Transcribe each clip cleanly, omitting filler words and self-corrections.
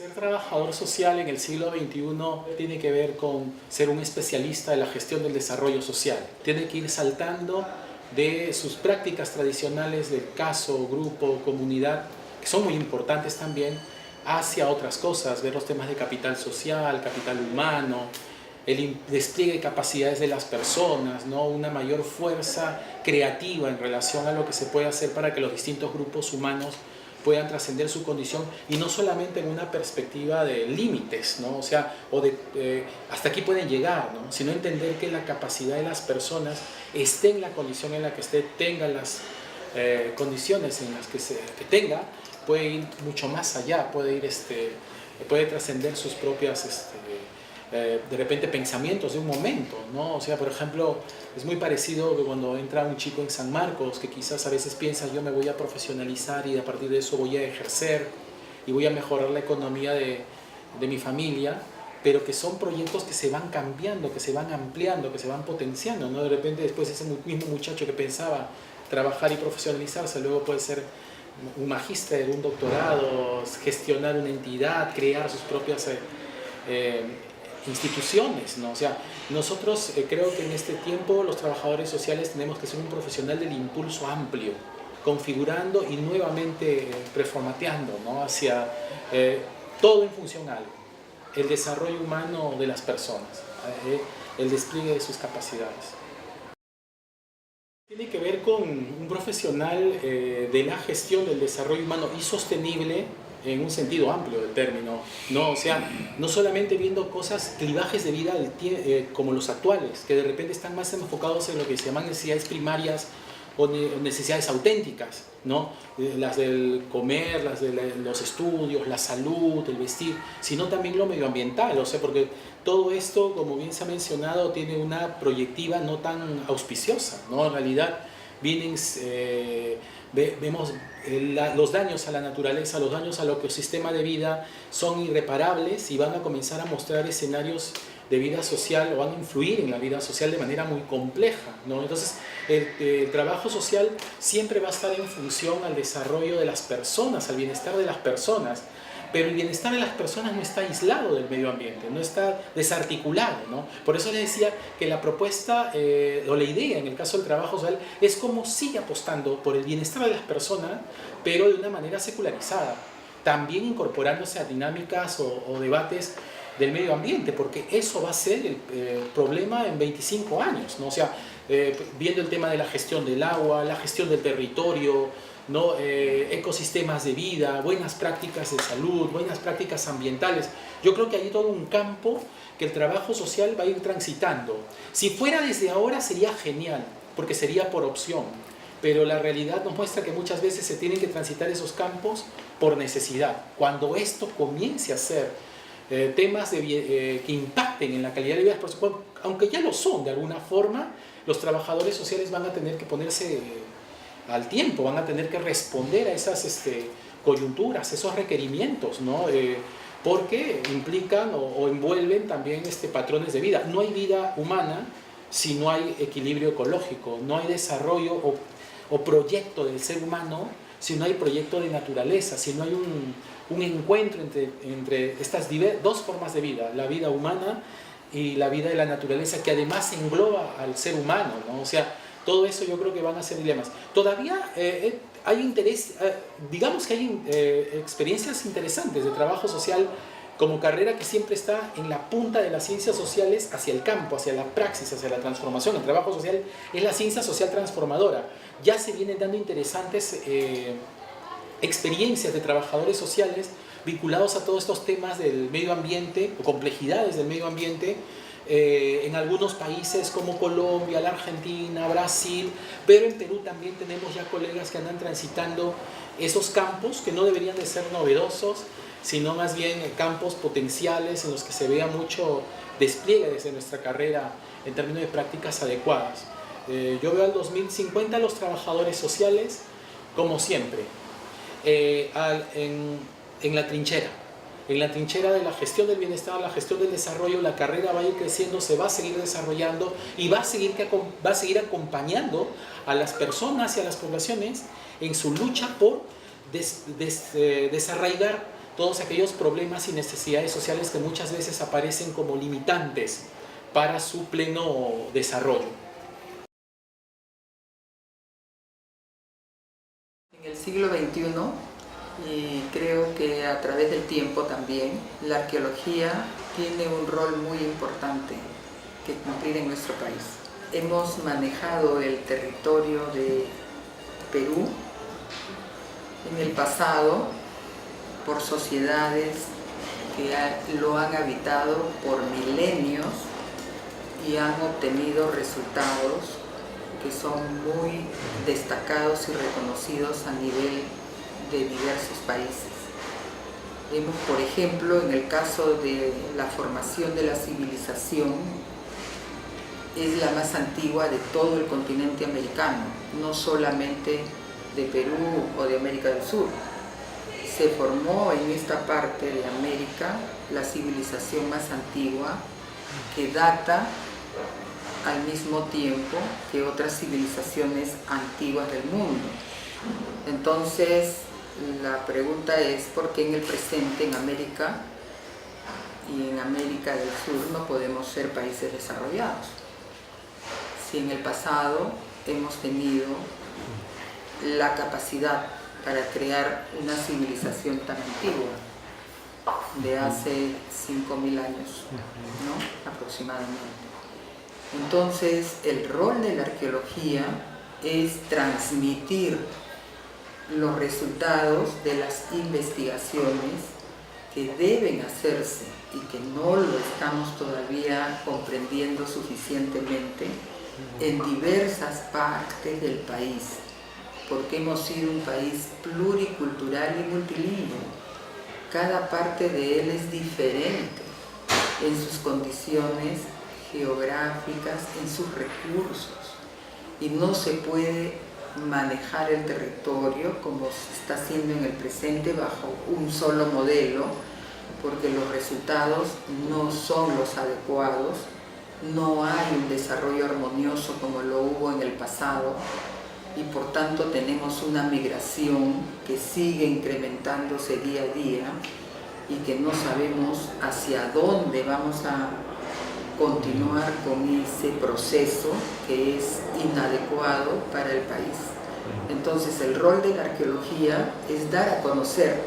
Ser trabajador social en el siglo XXI tiene que ver con ser un especialista de la gestión del desarrollo social. Tiene que ir saltando de sus prácticas tradicionales del caso, grupo, comunidad, que son muy importantes también, hacia otras cosas, ver los temas de capital social, capital humano, el despliegue de capacidades de las personas, ¿no? Una mayor fuerza creativa en relación a lo que se puede hacer para que los distintos grupos humanos puedan trascender su condición, y no solamente en una perspectiva de límites, ¿no? O sea, hasta aquí pueden llegar, ¿no? Sino entender que la capacidad de las personas esté en la condición en la que esté, tenga las condiciones en las que tenga, puede ir mucho más allá, puede trascender sus propias de repente pensamientos de un momento, ¿no? O sea, por ejemplo, es muy parecido que cuando entra un chico en San Marcos, que quizás a veces piensa: yo me voy a profesionalizar y a partir de eso voy a ejercer y voy a mejorar la economía de mi familia, pero que son proyectos que se van cambiando, que se van ampliando, que se van potenciando, ¿no? De repente después ese mismo muchacho que pensaba trabajar y profesionalizarse, luego puede ser un magíster, un doctorado, gestionar una entidad, crear sus propias instituciones, ¿no? O sea, nosotros creo que en este tiempo los trabajadores sociales tenemos que ser un profesional del impulso amplio, configurando y nuevamente preformateando, ¿no? Hacia todo en función a algo, el desarrollo humano de las personas, el despliegue de sus capacidades. Tiene que ver con un profesional de la gestión del desarrollo humano y sostenible en un sentido amplio del término, ¿no? O sea, no solamente viendo cosas, clivajes de vida como los actuales, que de repente están más enfocados en lo que se llaman necesidades primarias o necesidades auténticas, ¿no? Las del comer, las de los estudios, la salud, el vestir, sino también lo medioambiental, o sea, porque todo esto, como bien se ha mencionado, tiene una proyectiva no tan auspiciosa, ¿no? En realidad vienen, vemos los daños a la naturaleza, los daños al ecosistema de vida son irreparables y van a comenzar a mostrar escenarios de vida social, o van a influir en la vida social de manera muy compleja, ¿no? Entonces, el trabajo social siempre va a estar en función al desarrollo de las personas, al bienestar de las personas, pero el bienestar de las personas no está aislado del medio ambiente, no está desarticulado, ¿no? Por eso les decía que la propuesta o la idea en el caso del trabajo social es cómo sigue apostando por el bienestar de las personas, pero de una manera secularizada, también incorporándose a dinámicas o debates del medio ambiente, porque eso va a ser el problema en 25 años, ¿no? O sea, viendo el tema de la gestión del agua, la gestión del territorio, ¿no? Ecosistemas de vida, buenas prácticas de salud, buenas prácticas ambientales. Yo creo que hay todo un campo que el trabajo social va a ir transitando. Si fuera desde ahora sería genial, porque sería por opción, pero la realidad nos muestra que muchas veces se tienen que transitar esos campos por necesidad. Cuando esto comience a ser temas que impacten en la calidad de vida, por supuesto, aunque ya lo son de alguna forma, los trabajadores sociales van a tener que ponerse al tiempo, van a tener que responder a esas coyunturas, esos requerimientos, ¿no? Porque implican o envuelven también patrones de vida. No hay vida humana si no hay equilibrio ecológico, no hay desarrollo o proyecto del ser humano si no hay proyecto de naturaleza, si no hay un encuentro entre estas dos formas de vida, la vida humana y la vida de la naturaleza, que además engloba al ser humano, ¿no? O sea, todo eso yo creo que van a ser dilemas. Todavía hay interés, digamos que hay experiencias interesantes de trabajo social como carrera que siempre está en la punta de las ciencias sociales hacia el campo, hacia la praxis, hacia la transformación. El trabajo social es la ciencia social transformadora. Ya se vienen dando interesantes experiencias de trabajadores sociales vinculados a todos estos temas del medio ambiente o complejidades del medio ambiente en algunos países como Colombia, la Argentina, Brasil, pero en Perú también tenemos ya colegas que andan transitando esos campos que no deberían de ser novedosos, sino más bien campos potenciales en los que se vea mucho despliegue desde nuestra carrera en términos de prácticas adecuadas. Yo veo al 2050 los trabajadores sociales como siempre, en la trinchera de la gestión del bienestar, la gestión del desarrollo. La carrera va a ir creciendo, se va a seguir desarrollando y va a seguir acompañando a las personas y a las poblaciones en su lucha por desarraigar todos aquellos problemas y necesidades sociales que muchas veces aparecen como limitantes para su pleno desarrollo. En el siglo XXI, y creo que a través del tiempo también, la arqueología tiene un rol muy importante que cumplir en nuestro país. Hemos manejado el territorio de Perú en el pasado por sociedades que lo han habitado por milenios y han obtenido resultados que son muy destacados y reconocidos a nivel de diversos países. Vemos, por ejemplo, en el caso de la formación de la civilización, es la más antigua de todo el continente americano, no solamente de Perú o de América del Sur. Se formó en esta parte de América la civilización más antigua, que data al mismo tiempo que otras civilizaciones antiguas del mundo. Entonces, la pregunta es ¿por qué en el presente en América y en América del Sur no podemos ser países desarrollados? Si en el pasado hemos tenido la capacidad para crear una civilización tan antigua, de hace 5.000 años, ¿no? Aproximadamente. Entonces, el rol de la arqueología es transmitir los resultados de las investigaciones que deben hacerse y que no lo estamos todavía comprendiendo suficientemente en diversas partes del país, porque hemos sido un país pluricultural y multilingüe. Cada parte de él es diferente en sus condiciones geográficas, en sus recursos, y no se puede manejar el territorio como se está haciendo en el presente bajo un solo modelo, porque los resultados no son los adecuados, no hay un desarrollo armonioso como lo hubo en el pasado, y por tanto tenemos una migración que sigue incrementándose día a día y que no sabemos hacia dónde vamos a continuar con ese proceso que es inadecuado para el país. Entonces, el rol de la arqueología es dar a conocer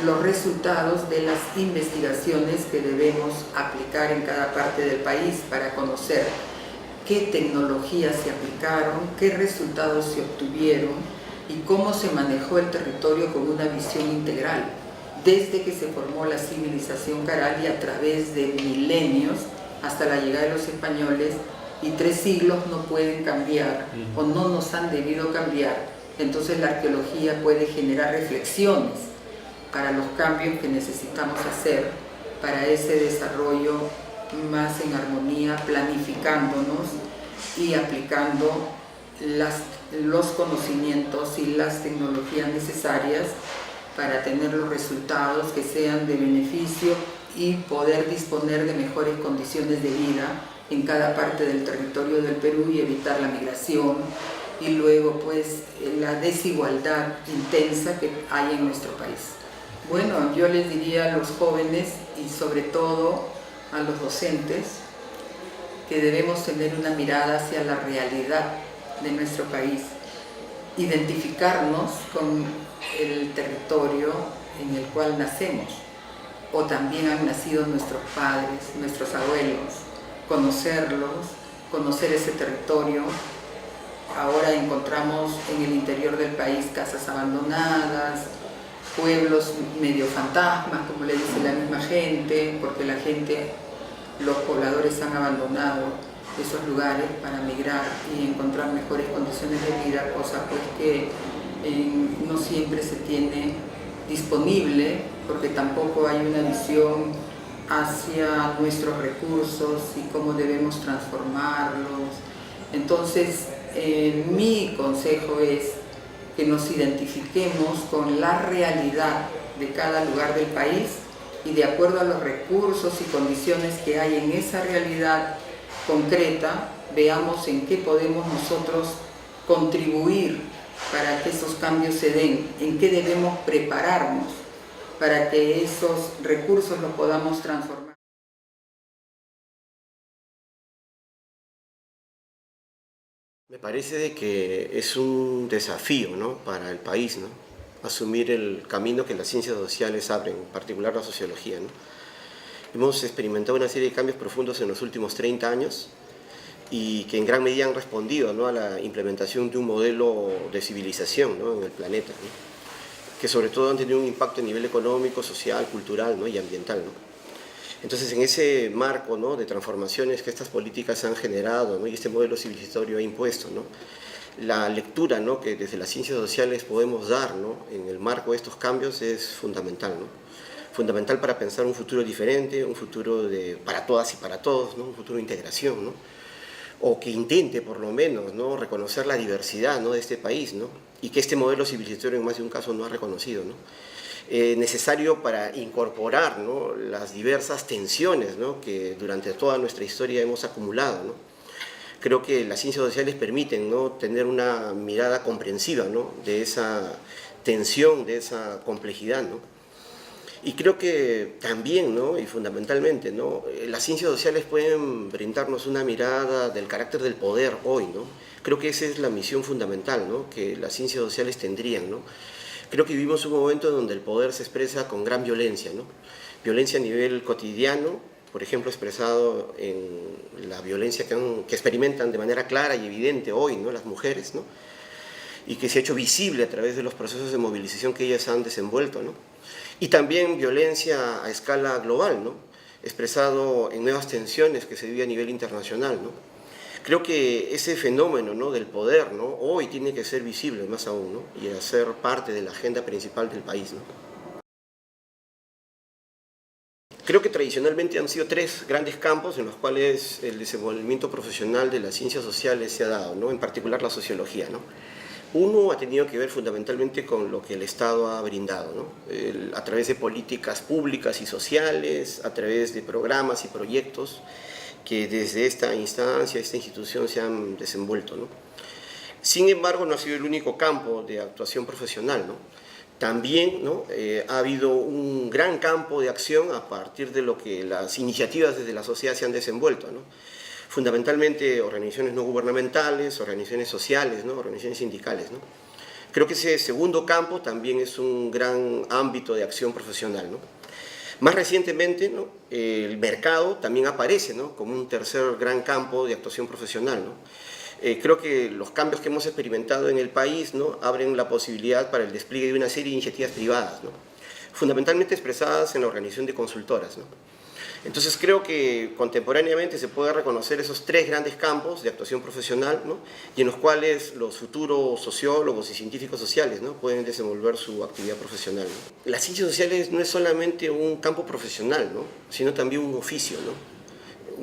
los resultados de las investigaciones que debemos aplicar en cada parte del país para conocer qué tecnologías se aplicaron, qué resultados se obtuvieron y cómo se manejó el territorio con una visión integral, desde que se formó la civilización caral y a través de milenios hasta la llegada de los españoles, y 3 siglos no pueden cambiar o no nos han debido cambiar. Entonces la arqueología puede generar reflexiones para los cambios que necesitamos hacer para ese desarrollo más en armonía, planificándonos y aplicando los conocimientos y las tecnologías necesarias para tener los resultados que sean de beneficio y poder disponer de mejores condiciones de vida en cada parte del territorio del Perú y evitar la migración y luego pues la desigualdad intensa que hay en nuestro país. Bueno, yo les diría a los jóvenes y sobre todo a los docentes que debemos tener una mirada hacia la realidad de nuestro país, identificarnos con el territorio en el cual nacemos, o también han nacido nuestros padres, nuestros abuelos, conocerlos, conocer ese territorio. Ahora encontramos en el interior del país casas abandonadas, pueblos medio fantasmas, como le dice la misma gente, porque los pobladores han abandonado esos lugares para migrar y encontrar mejores condiciones de vida, cosa pues que no siempre se tiene disponible, porque tampoco hay una visión hacia nuestros recursos y cómo debemos transformarlos. Entonces, mi consejo es que nos identifiquemos con la realidad de cada lugar del país y de acuerdo a los recursos y condiciones que hay en esa realidad concreta, veamos en qué podemos nosotros contribuir para que esos cambios se den, en qué debemos prepararnos para que esos recursos los podamos transformar. Me parece de que es un desafío, ¿no?, para el país, ¿no?, asumir el camino que las ciencias sociales abren, en particular la sociología, ¿no? Hemos experimentado una serie de cambios profundos en los últimos 30 años y que en gran medida han respondido, ¿no?, a la implementación de un modelo de civilización, ¿no?, en el planeta, ¿no?, que sobre todo han tenido un impacto a nivel económico, social, cultural, ¿no?, y ambiental, ¿no? Entonces, en ese marco, ¿no?, de transformaciones que estas políticas han generado, ¿no?, y este modelo civilizatorio ha impuesto, ¿no?, la lectura, ¿no?, que desde las ciencias sociales podemos dar, ¿no?, en el marco de estos cambios es fundamental, ¿no? Fundamental para pensar un futuro diferente, un futuro para todas y para todos, ¿no?, un futuro de integración, ¿no?, o que intente por lo menos, ¿no?, reconocer la diversidad, ¿no?, de este país, ¿no?, y que este modelo civilizatorio en más de un caso no ha reconocido, ¿no? Necesario para incorporar, ¿no?, las diversas tensiones, ¿no?, que durante toda nuestra historia hemos acumulado, ¿no? Creo que las ciencias sociales permiten, ¿no?, tener una mirada comprensiva, ¿no?, de esa tensión, de esa complejidad, ¿no? Y creo que también, ¿no?, y fundamentalmente, ¿no?, las ciencias sociales pueden brindarnos una mirada del carácter del poder hoy, ¿no? Creo que esa es la misión fundamental, ¿no?, que las ciencias sociales tendrían, ¿no? Creo que vivimos un momento donde el poder se expresa con gran violencia, ¿no? Violencia a nivel cotidiano, por ejemplo, expresado en la violencia que experimentan de manera clara y evidente hoy, ¿no?, las mujeres, ¿no?, y que se ha hecho visible a través de los procesos de movilización que ellas han desenvuelto, ¿no? Y también violencia a escala global, ¿no?, expresado en nuevas tensiones que se vive a nivel internacional, ¿no? Creo que ese fenómeno, ¿no?, del poder, ¿no?, hoy tiene que ser visible más aún, ¿no?, y hacer parte de la agenda principal del país, ¿no? Creo que tradicionalmente han sido tres grandes campos en los cuales el desenvolvimiento profesional de las ciencias sociales se ha dado, ¿no?, en particular la sociología, ¿no? Uno ha tenido que ver fundamentalmente con lo que el Estado ha brindado, ¿no?, a través de políticas públicas y sociales, a través de programas y proyectos que desde esta instancia, esta institución se han desenvuelto, ¿no? Sin embargo, no ha sido el único campo de actuación profesional, ¿no? También, ¿no?, ha habido un gran campo de acción a partir de lo que las iniciativas desde la sociedad se han desenvuelto, ¿no? Fundamentalmente organizaciones no gubernamentales, organizaciones sociales, ¿no?, organizaciones sindicales, ¿no? Creo que ese segundo campo también es un gran ámbito de acción profesional, ¿no? Más recientemente, ¿no?, el mercado también aparece, ¿no?, como un tercer gran campo de actuación profesional, ¿no? Creo que los cambios que hemos experimentado en el país, ¿no?, abren la posibilidad para el despliegue de una serie de iniciativas privadas, ¿no?, fundamentalmente expresadas en la organización de consultoras, ¿no? Entonces creo que contemporáneamente se puede reconocer esos tres grandes campos de actuación profesional, ¿no?, y en los cuales los futuros sociólogos y científicos sociales, ¿no?, pueden desenvolver su actividad profesional, ¿no? Las ciencias sociales no es solamente un campo profesional, ¿no?, sino también un oficio, ¿no?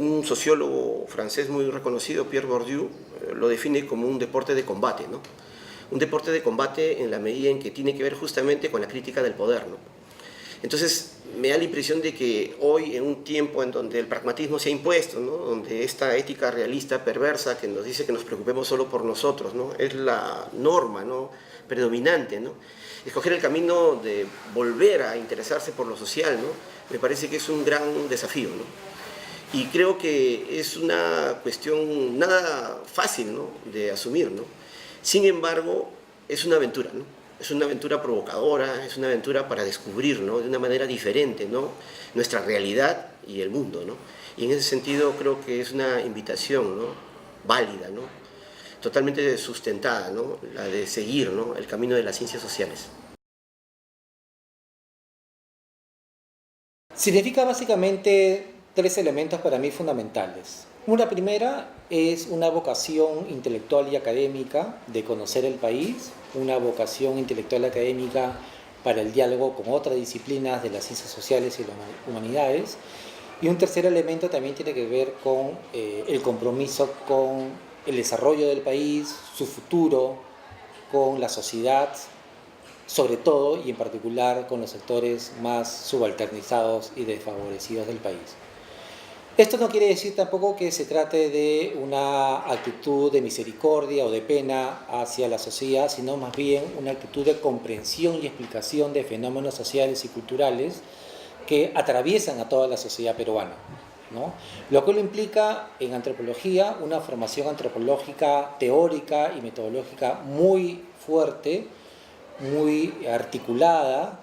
Un sociólogo francés muy reconocido, Pierre Bourdieu, lo define como un deporte de combate, ¿no? Un deporte de combate en la medida en que tiene que ver justamente con la crítica del poder, ¿no? Entonces, me da la impresión de que hoy, en un tiempo en donde el pragmatismo se ha impuesto, ¿no?, donde esta ética realista perversa que nos dice que nos preocupemos solo por nosotros, ¿no?, es la norma, ¿no?, predominante, ¿no?, escoger el camino de volver a interesarse por lo social, ¿no?, me parece que es un gran desafío, ¿no? Y creo que es una cuestión nada fácil, ¿no?, de asumir, ¿no? Sin embargo, es una aventura, ¿no? Es una aventura provocadora, es una aventura para descubrir, ¿no?, de una manera diferente, ¿no?, nuestra realidad y el mundo, ¿no? Y en ese sentido creo que es una invitación, ¿no?, válida, ¿no?, totalmente sustentada, ¿no?, la de seguir, ¿no?, el camino de las ciencias sociales. Significa básicamente tres elementos para mí fundamentales. Una primera es una vocación intelectual y académica de conocer el país, una vocación intelectual y académica para el diálogo con otras disciplinas de las ciencias sociales y las humanidades. Y un tercer elemento también tiene que ver con el compromiso con el desarrollo del país, su futuro, con la sociedad, sobre todo y en particular con los sectores más subalternizados y desfavorecidos del país. Esto no quiere decir tampoco que se trate de una actitud de misericordia o de pena hacia la sociedad, sino más bien una actitud de comprensión y explicación de fenómenos sociales y culturales que atraviesan a toda la sociedad peruana, ¿no? Lo cual implica en antropología una formación antropológica teórica y metodológica muy fuerte, muy articulada,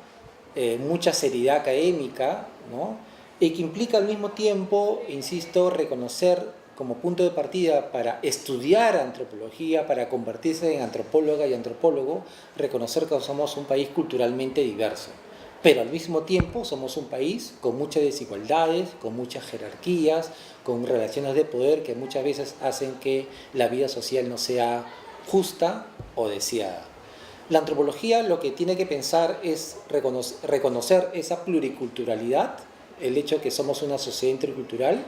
mucha seriedad académica, ¿no? Y que implica al mismo tiempo, insisto, reconocer como punto de partida para estudiar antropología, para convertirse en antropóloga y antropólogo, reconocer que somos un país culturalmente diverso. Pero al mismo tiempo somos un país con muchas desigualdades, con muchas jerarquías, con relaciones de poder que muchas veces hacen que la vida social no sea justa o deseada. La antropología lo que tiene que pensar es reconocer esa pluriculturalidad, el hecho de que somos una sociedad intercultural,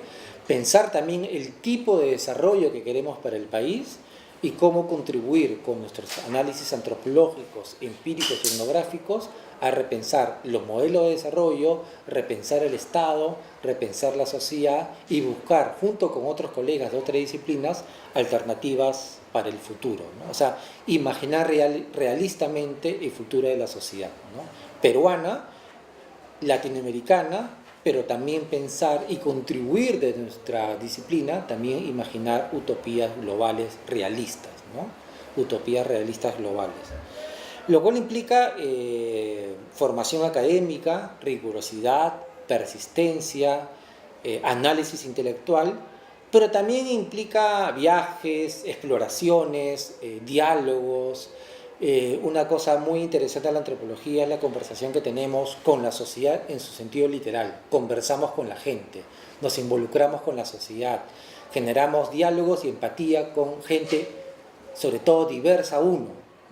pensar también el tipo de desarrollo que queremos para el país y cómo contribuir con nuestros análisis antropológicos, empíricos y etnográficos a repensar los modelos de desarrollo, repensar el Estado, repensar la sociedad y buscar, junto con otros colegas de otras disciplinas, alternativas para el futuro, ¿no? O sea, imaginar realistamente el futuro de la sociedad, ¿no? Peruana, latinoamericana, pero también pensar y contribuir desde nuestra disciplina, también imaginar utopías globales realistas, ¿no? Utopías realistas globales. Lo cual implica formación académica, rigurosidad, persistencia, análisis intelectual, pero también implica viajes, exploraciones, diálogos. Una cosa muy interesante de la antropología es la conversación que tenemos con la sociedad en su sentido literal. Conversamos con la gente, nos involucramos con la sociedad, generamos diálogos y empatía con gente, sobre todo diversa uno,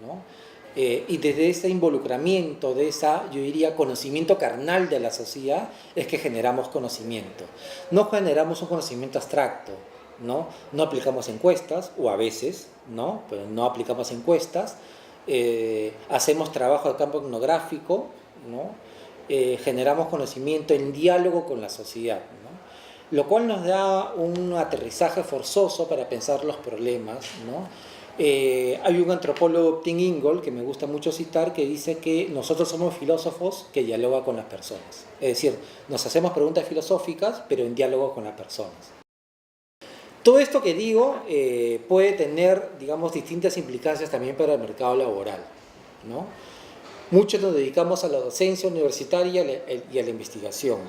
¿no? Y desde ese involucramiento, de esa, yo diría, conocimiento carnal de la sociedad, es que generamos conocimiento. No generamos un conocimiento abstracto, ¿no? No aplicamos encuestas, o a veces, ¿no? Pero no aplicamos encuestas. Hacemos trabajo de campo etnográfico, ¿no? Generamos conocimiento en diálogo con la sociedad, ¿no? Lo cual nos da un aterrizaje forzoso para pensar los problemas, ¿no? Hay un antropólogo, Tim Ingold, que me gusta mucho citar, que dice que nosotros somos filósofos que dialogan con las personas. Es decir, nos hacemos preguntas filosóficas, pero en diálogo con las personas. Todo esto que digo puede tener, digamos, distintas implicancias también para el mercado laboral, ¿no? Muchos nos dedicamos a la docencia universitaria y a la investigación.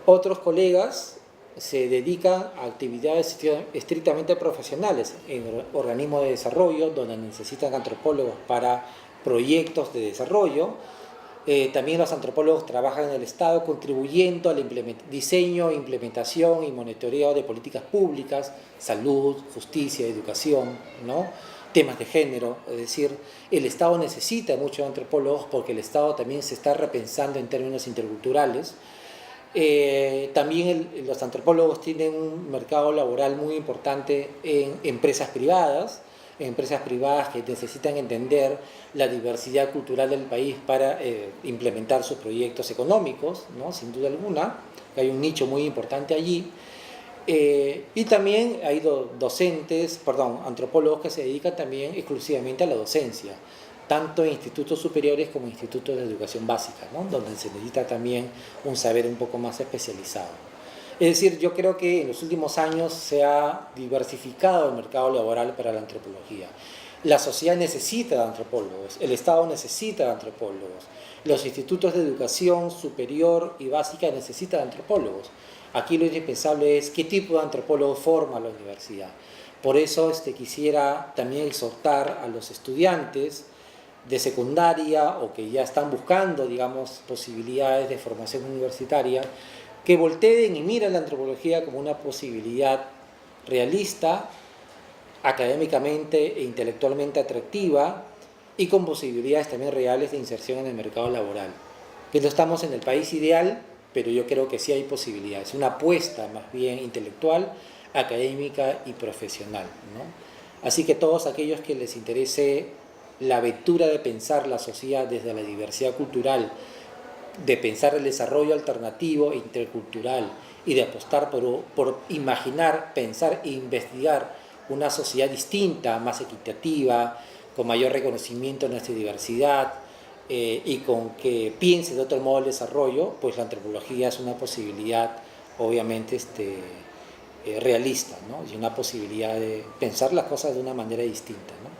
Otros colegas se dedican a actividades estrictamente profesionales en organismos de desarrollo, donde necesitan antropólogos para proyectos de desarrollo. También los antropólogos trabajan en el Estado contribuyendo al diseño, implementación y monitoreo de políticas públicas, salud, justicia, educación, ¿no? Temas de género. Es decir, el Estado necesita muchos antropólogos porque el Estado también se está repensando en términos interculturales. También los antropólogos tienen un mercado laboral muy importante en empresas privadas que necesitan entender la diversidad cultural del país para implementar sus proyectos económicos, ¿no? Sin duda alguna, hay un nicho muy importante allí. Y también hay antropólogos que se dedican también exclusivamente a la docencia, tanto en institutos superiores como en institutos de educación básica, ¿no? Donde se necesita también un saber un poco más especializado. Es decir, yo creo que en los últimos años se ha diversificado el mercado laboral para la antropología. La sociedad necesita de antropólogos, el Estado necesita de antropólogos, los institutos de educación superior y básica necesitan de antropólogos. Aquí lo indispensable es qué tipo de antropólogo forma la universidad. Por eso quisiera también exhortar a los estudiantes de secundaria o que ya están buscando, digamos, posibilidades de formación universitaria, que volteen y miren la antropología como una posibilidad realista, académicamente e intelectualmente atractiva y con posibilidades también reales de inserción en el mercado laboral. Que no estamos en el país ideal, pero yo creo que sí hay posibilidades, una apuesta más bien intelectual, académica y profesional, ¿no? Así que todos aquellos que les interese la aventura de pensar la sociedad desde la diversidad cultural de pensar el desarrollo alternativo e intercultural y de apostar por imaginar, pensar e investigar una sociedad distinta, más equitativa, con mayor reconocimiento de nuestra diversidad y con que piense de otro modo el desarrollo, pues la antropología es una posibilidad obviamente realista, ¿no? Y una posibilidad de pensar las cosas de una manera distinta, ¿no?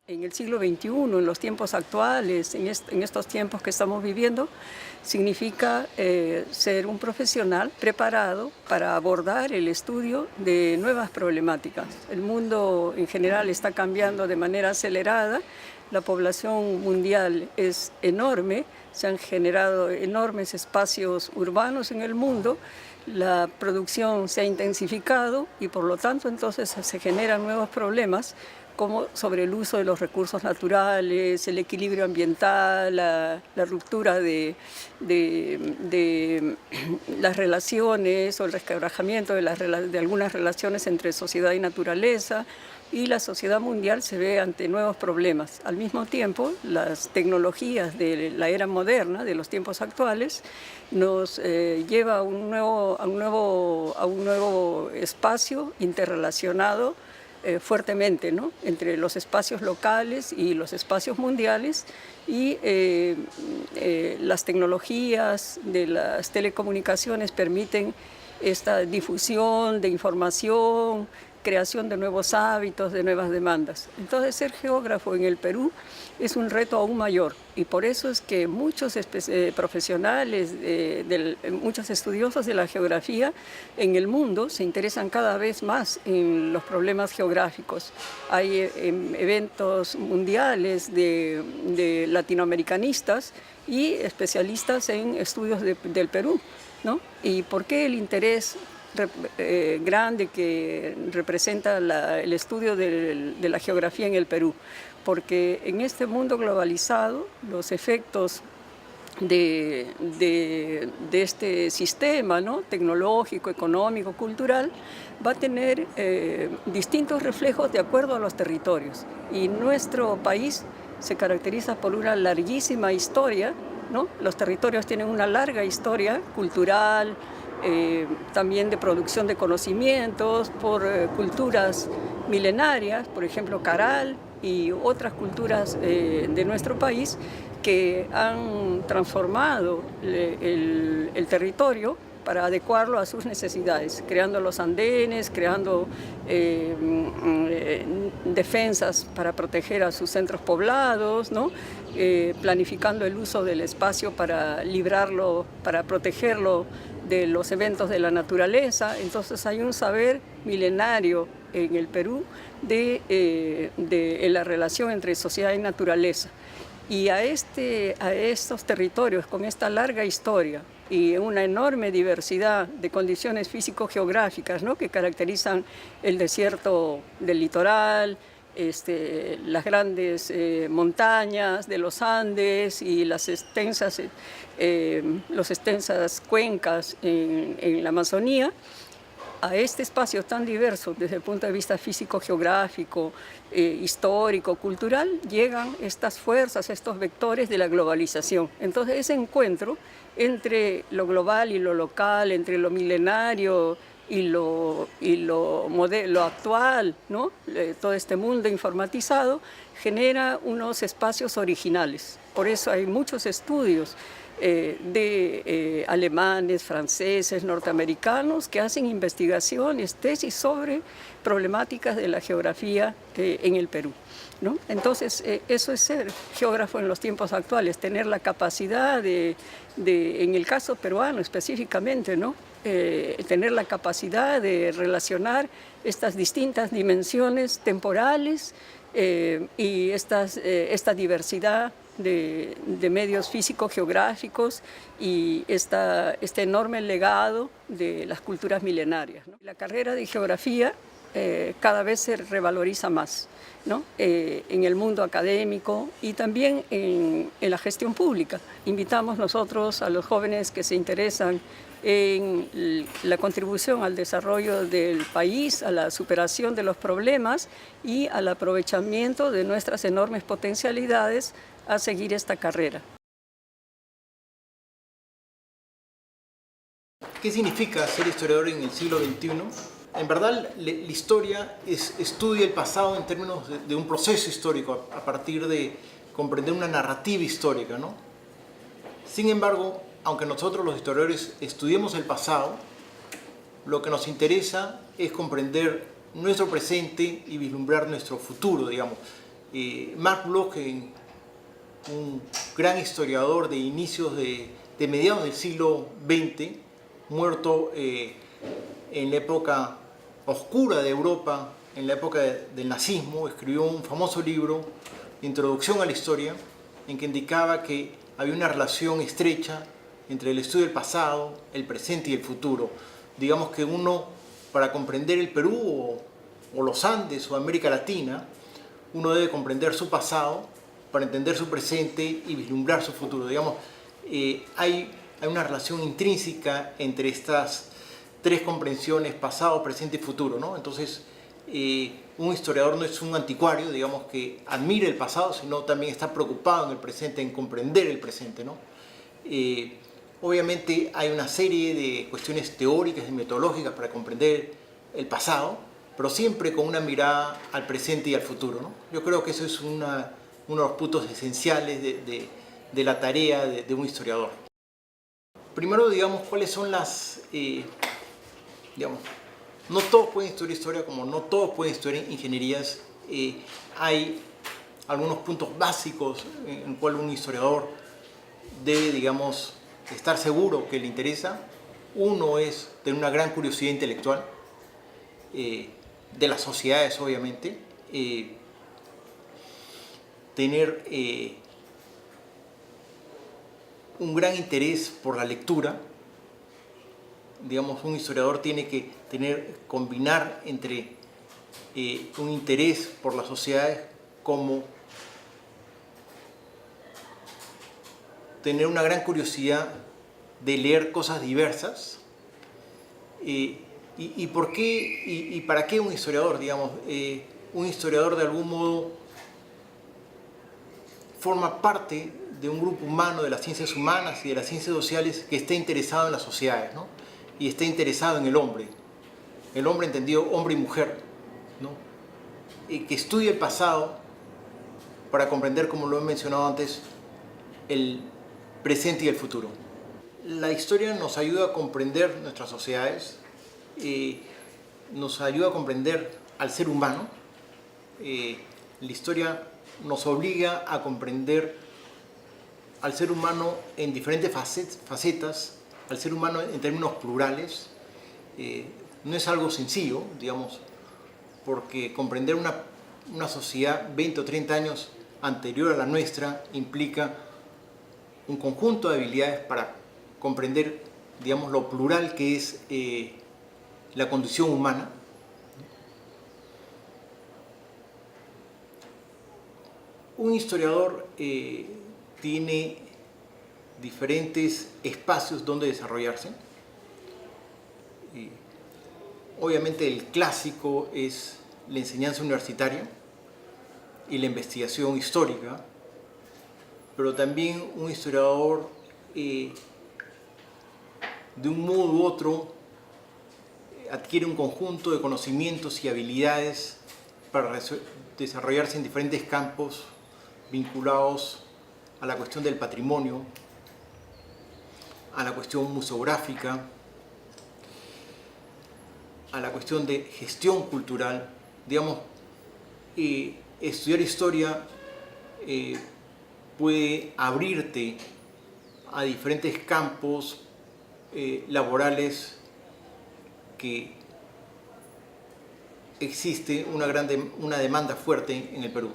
En el siglo XXI, en los tiempos actuales, en estos tiempos que estamos viviendo, significa ser un profesional preparado para abordar el estudio de nuevas problemáticas. El mundo en general está cambiando de manera acelerada, la población mundial es enorme, se han generado enormes espacios urbanos en el mundo, la producción se ha intensificado y por lo tanto entonces se generan nuevos problemas como sobre el uso de los recursos naturales, el equilibrio ambiental, la ruptura de las relaciones o el resquebrajamiento de algunas relaciones entre sociedad y naturaleza, y la sociedad mundial se ve ante nuevos problemas. Al mismo tiempo, las tecnologías de la era moderna, de los tiempos actuales, nos lleva a un nuevo espacio interrelacionado fuertemente, ¿no? Entre los espacios locales y los espacios mundiales, y las tecnologías de las telecomunicaciones permiten esta difusión de información, creación de nuevos hábitos, de nuevas demandas. Entonces, ser geógrafo en el Perú es un reto aún mayor, y por eso es que muchos profesionales, muchos estudiosos de la geografía en el mundo se interesan cada vez más en los problemas geográficos. Hay eventos mundiales de latinoamericanistas y especialistas en estudios del Perú, ¿no? ¿Y por qué el interés grande que representa el estudio de la geografía en el Perú? Porque en este mundo globalizado los efectos de este sistema, ¿no? Tecnológico, económico, cultural, va a tener distintos reflejos de acuerdo a los territorios. Y nuestro país se caracteriza por una larguísima historia, ¿no? Los territorios tienen una larga historia cultural, también de producción de conocimientos, por culturas milenarias, por ejemplo Caral y otras culturas de nuestro país que han transformado el territorio para adecuarlo a sus necesidades, creando los andenes, creando defensas para proteger a sus centros poblados, ¿no? Planificando el uso del espacio para librarlo, para protegerlo de los eventos de la naturaleza. Entonces hay un saber milenario en el Perú de la relación entre sociedad y naturaleza. Y a estos territorios con esta larga historia y una enorme diversidad de condiciones físico-geográficas, ¿no? Que caracterizan el desierto del litoral, las grandes montañas de los Andes y las extensas cuencas en la Amazonía, a este espacio tan diverso desde el punto de vista físico-geográfico, histórico, cultural, llegan estas fuerzas, estos vectores de la globalización. Entonces ese encuentro entre lo global y lo local, entre lo milenario y lo actual, ¿no? Todo este mundo informatizado genera unos espacios originales. Por eso hay muchos estudios de alemanes, franceses, norteamericanos que hacen investigaciones, tesis sobre problemáticas de la geografía en el Perú, ¿no? Entonces, eso es ser geógrafo en los tiempos actuales, tener la capacidad en el caso peruano específicamente, ¿no? Tener la capacidad de relacionar estas distintas dimensiones temporales y esta diversidad de medios físico-geográficos y este enorme legado de las culturas milenarias, ¿no? La carrera de geografía cada vez se revaloriza más, ¿no? En el mundo académico y también en la gestión pública. Invitamos nosotros a los jóvenes que se interesan en la contribución al desarrollo del país, a la superación de los problemas y al aprovechamiento de nuestras enormes potencialidades a seguir esta carrera. ¿Qué significa ser historiador en el siglo XXI? En verdad, la historia estudia el pasado en términos de un proceso histórico, a partir de comprender una narrativa histórica, ¿no? Sin embargo, aunque nosotros los historiadores estudiemos el pasado, lo que nos interesa es comprender nuestro presente y vislumbrar nuestro futuro, digamos. Mark Bloch, un gran historiador de inicios de mediados del siglo XX, muerto en la época oscura de Europa, en la época del nazismo, escribió un famoso libro, Introducción a la Historia, en que indicaba que había una relación estrecha entre el estudio del pasado, el presente y el futuro. Digamos que uno, para comprender el Perú o los Andes o América Latina, uno debe comprender su pasado para entender su presente y vislumbrar su futuro. Digamos, hay una relación intrínseca entre estas tres comprensiones, pasado, presente y futuro, ¿no? Entonces, un historiador no es un anticuario, digamos, que admire el pasado, sino también está preocupado en el presente, en comprender el presente, ¿no? Obviamente hay una serie de cuestiones teóricas y metodológicas para comprender el pasado, pero siempre con una mirada al presente y al futuro, ¿no? Yo creo que eso es uno de los puntos esenciales de la tarea de un historiador. Primero, digamos, cuáles son las... digamos, no todos pueden estudiar historia, como no todos pueden estudiar ingenierías. Hay algunos puntos básicos en los cuales un historiador debe, digamos, estar seguro que le interesa. Uno es tener una gran curiosidad intelectual, de las sociedades, obviamente. Tener un gran interés por la lectura. Digamos, un historiador tiene que combinar entre un interés por las sociedades como tener una gran curiosidad de leer cosas diversas. ¿Y por qué y para qué un historiador? Digamos, un historiador de algún modo forma parte de un grupo humano de las ciencias humanas y de las ciencias sociales que está interesado en las sociedades, ¿no? Y está interesado en el hombre entendido hombre y mujer, ¿no? Y que estudia el pasado para comprender, como lo he mencionado antes, el presente y el futuro. La historia nos ayuda a comprender nuestras sociedades, nos ayuda a comprender al ser humano. La historia nos obliga a comprender al ser humano en diferentes facetas, al ser humano en términos plurales. No es algo sencillo, digamos, porque comprender una sociedad 20 o 30 años anterior a la nuestra implica un conjunto de habilidades para comprender, digamos, lo plural que es la condición humana. Un historiador tiene diferentes espacios donde desarrollarse. Obviamente el clásico es la enseñanza universitaria y la investigación histórica, pero también un historiador de un modo u otro adquiere un conjunto de conocimientos y habilidades para desarrollarse en diferentes campos vinculados a la cuestión del patrimonio, a la cuestión museográfica, a la cuestión de gestión cultural. Digamos, estudiar historia puede abrirte a diferentes campos laborales que existe una demanda fuerte en el Perú.